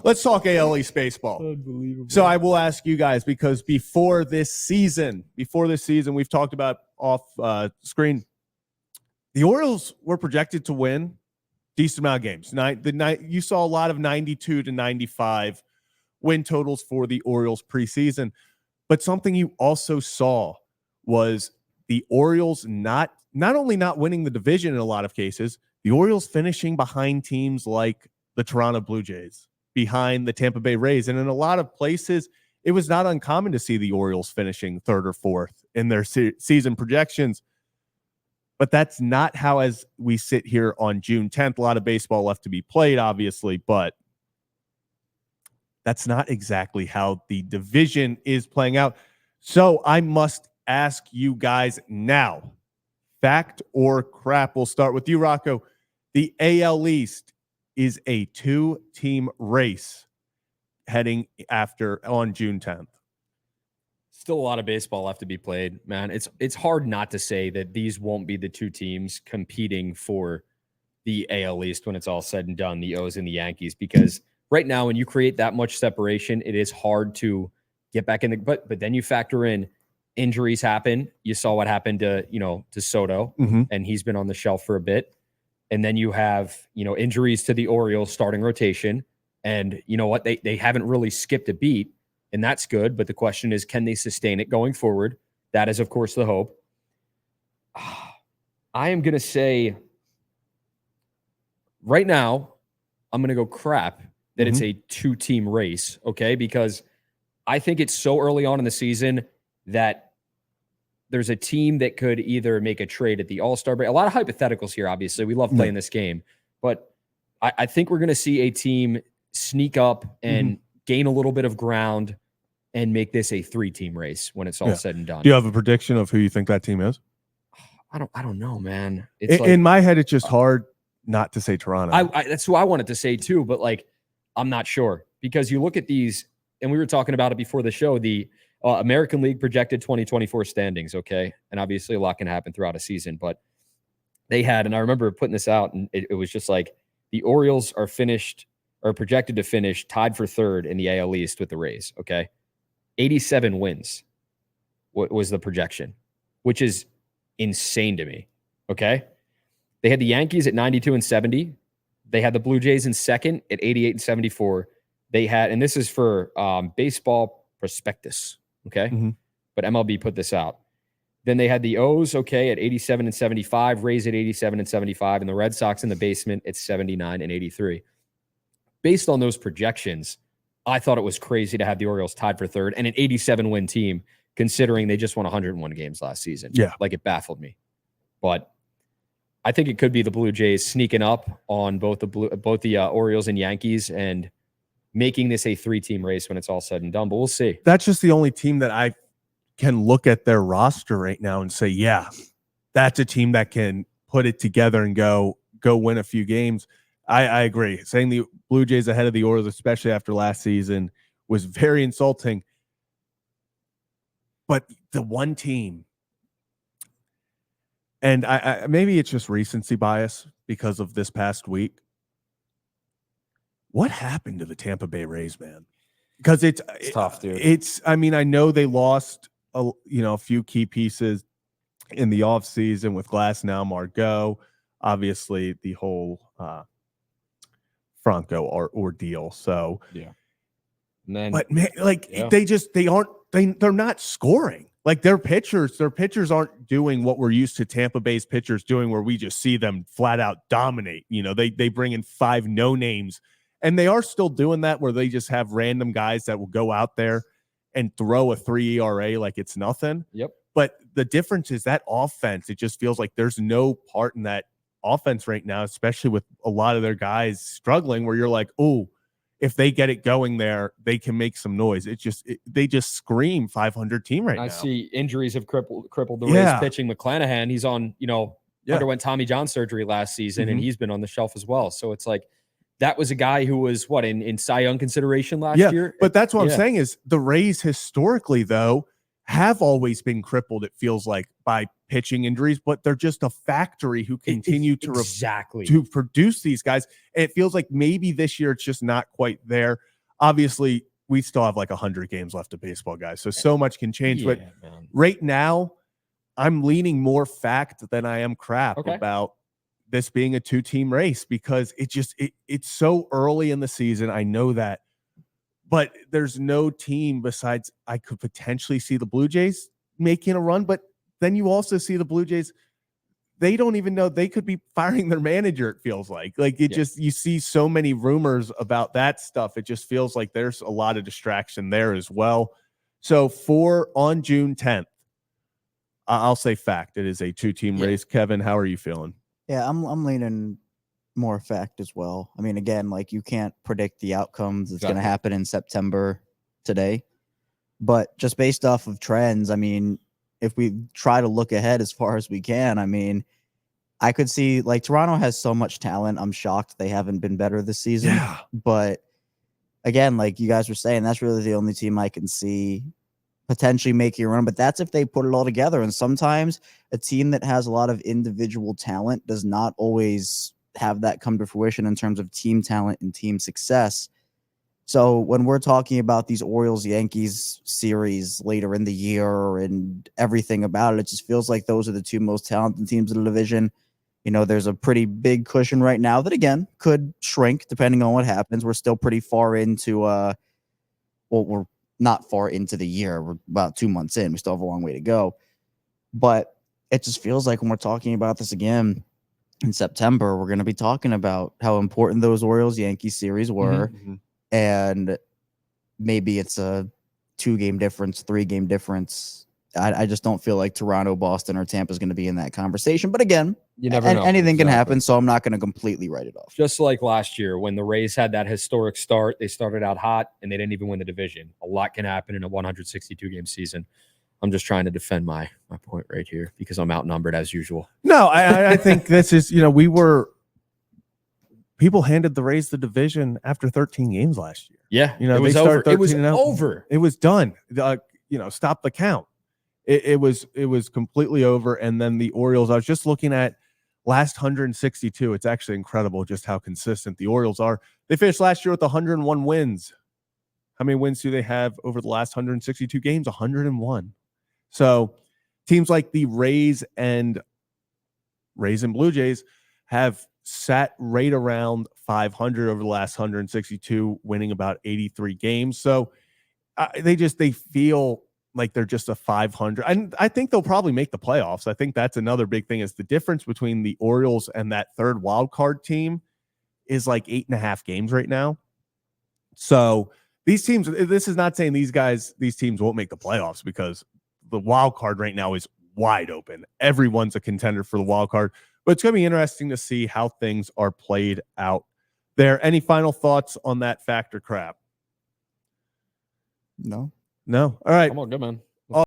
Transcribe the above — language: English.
Let's talk AL East baseball. Unbelievable. So I will ask you guys, because before this season, we've talked about off screen, the Orioles were projected to win decent amount of games. You saw a lot of 92 to 95 win totals for the Orioles preseason. But something you also saw was the Orioles not only not winning the division in a lot of cases, the Orioles finishing behind teams like the Toronto Blue Jays, behind the Tampa Bay Rays. And in a lot of places, it was not uncommon to see the Orioles finishing third or fourth in their season projections. But that's not how, as we sit here on June 10th, a lot of baseball left to be played, obviously, but that's not exactly how the division is playing out. So I must ask you guys now, fact or crap? We'll start with you, Rocco. The AL East is a 2-team race heading on June 10th. Still a lot of baseball left to be played, man. It's hard not to say that these won't be the two teams competing for the AL East when it's all said and done, the O's and the Yankees, because right now when you create that much separation, it is hard to get back in the but then you factor in injuries happen. You saw what happened to Soto, and he's been on the shelf for a bit. And then you have, injuries to the Orioles starting rotation. And you know what? They haven't really skipped a beat. And that's good. But the question is, can they sustain it going forward? That is, of course, the hope. I am going to say right now, I'm going to go crap that it's a 2-team race, okay? Because I think it's so early on in the season that there's a team that could either make a trade at the All-Star break. A lot of hypotheticals here, obviously. We love playing this game. But I think we're going to see a team sneak up and gain a little bit of ground and make this a 3-team race when it's all said and done. Do you have a prediction of who you think that team is? I don't know, man. In my head, it's just hard not to say Toronto. That's who I wanted to say too, but I'm not sure, because you look at these, and we were talking about it before the show, the American League projected 2024 standings, okay? And obviously a lot can happen throughout a season, but they had, and I remember putting this out, and it was just like the Orioles are projected to finish tied for third in the AL East with the Rays, okay? 87 wins was the projection, which is insane to me, okay? They had the Yankees at 92 and 70. They had the Blue Jays in second at 88 and 74. They had, and this is for Baseball Prospectus, okay? But MLB put this out. Then they had the O's, okay, at 87 and 75, Rays at 87 and 75, and the Red Sox in the basement at 79 and 83. Based on those projections, I thought it was crazy to have the Orioles tied for third and an 87-win team, considering they just won 101 games last season. Yeah. It baffled me. But I think it could be the Blue Jays sneaking up on both the Orioles and Yankees and making this a 3-team race when it's all said and done. But we'll see. That's just the only team that I can look at their roster right now and say, yeah, that's a team that can put it together and go win a few games. I agree. Saying the Blue Jays ahead of the Orioles, especially after last season, was very insulting. But the one team, and I maybe it's just recency bias because of this past week. What happened to the Tampa Bay Rays, man? Because it's tough, dude. I mean, I know they lost a few key pieces in the offseason with Glasnow, Margot, obviously the whole Franco ordeal. So yeah. And then, but man, they're not scoring. Like their pitchers aren't doing what we're used to Tampa Bay's pitchers doing, where we just see them flat out dominate. They bring in 5 no-names, and they are still doing that, where they just have random guys that will go out there and throw a 3 ERA like it's nothing. Yep. But the difference is that offense, it just feels like there's no part in that offense right now, especially with a lot of their guys struggling, where you're like, oh, if they get it going there, they can make some noise. They just scream 500 team right now. I see injuries have crippled the Rays pitching. McClanahan, he's on, underwent Tommy John surgery last season, and he's been on the shelf as well. So it's like, that was a guy who was in Cy Young consideration last year. But that's what I'm saying is the Rays historically, though, have always been crippled, it feels like, by pitching injuries, but they're just a factory who continue to produce these guys. And it feels like maybe this year it's just not quite there. obviously we still have like 100 games left of baseball, guys. So much can change. But man. Right now, I'm leaning more fact than I am crap Okay. about this being a 2-team race because it's so early in the season. I know that, but there's no team besides I could potentially see the Blue Jays making a run. But then you also see the Blue Jays. They don't even know they could be firing their manager. It feels like you see so many rumors about that stuff. It just feels like there's a lot of distraction there as well. So on June 10th, I'll say fact. It is a 2-team race. Kevin, how are you feeling? Yeah, I'm leaning more fact as well. I mean, again, like you can't predict the outcomes that's going to happen in September today, but just based off of trends, I mean, if we try to look ahead as far as we can, I mean, I could see like Toronto has so much talent. I'm shocked they haven't been better this season. Yeah. But again, like you guys were saying, that's really the only team I can see potentially making a run. But that's if they put it all together. And sometimes a team that has a lot of individual talent does not always have that come to fruition in terms of team talent and team success. So when we're talking about these Orioles-Yankees series later in the year and everything about it, it just feels like those are the two most talented teams in the division. You know, there's a pretty big cushion right now that, again, could shrink depending on what happens. We're still pretty far into, we're not far into the year. We're about 2 months in. We still have a long way to go. But it just feels like when we're talking about this again in September, we're going to be talking about how important those Orioles-Yankees series were. Mm-hmm. And maybe it's a 2-game difference, 3-game difference. I just don't feel like Toronto, Boston, or Tampa is going to be in that conversation. But again, you never know. Anything can happen, so I'm not going to completely write it off. Just like last year when the Rays had that historic start, they started out hot and they didn't even win the division. A lot can happen in a 162-game season. I'm just trying to defend my point right here because I'm outnumbered as usual. No, I think this is, people handed the Rays the division after 13 games last year. Yeah, it was over. It was over. It was done. Stop the count. It was completely over. And then the Orioles, I was just looking at last 162. It's actually incredible just how consistent the Orioles are. They finished last year with 101 wins. How many wins do they have over the last 162 games? 101. So teams like the Rays and Blue Jays have sat right around 500 over the last 162, winning about 83 games. So they feel like they're just a 500. And I think they'll probably make the playoffs. I think that's another big thing is the difference between the Orioles and that third wild card team is like 8.5 games right now. So these teams, this is not saying these teams won't make the playoffs because the wild card right now is wide open. Everyone's a contender for the wild card. But it's going to be interesting to see how things are played out there. Any final thoughts on that fact or crap? No. All right. Come on, good man.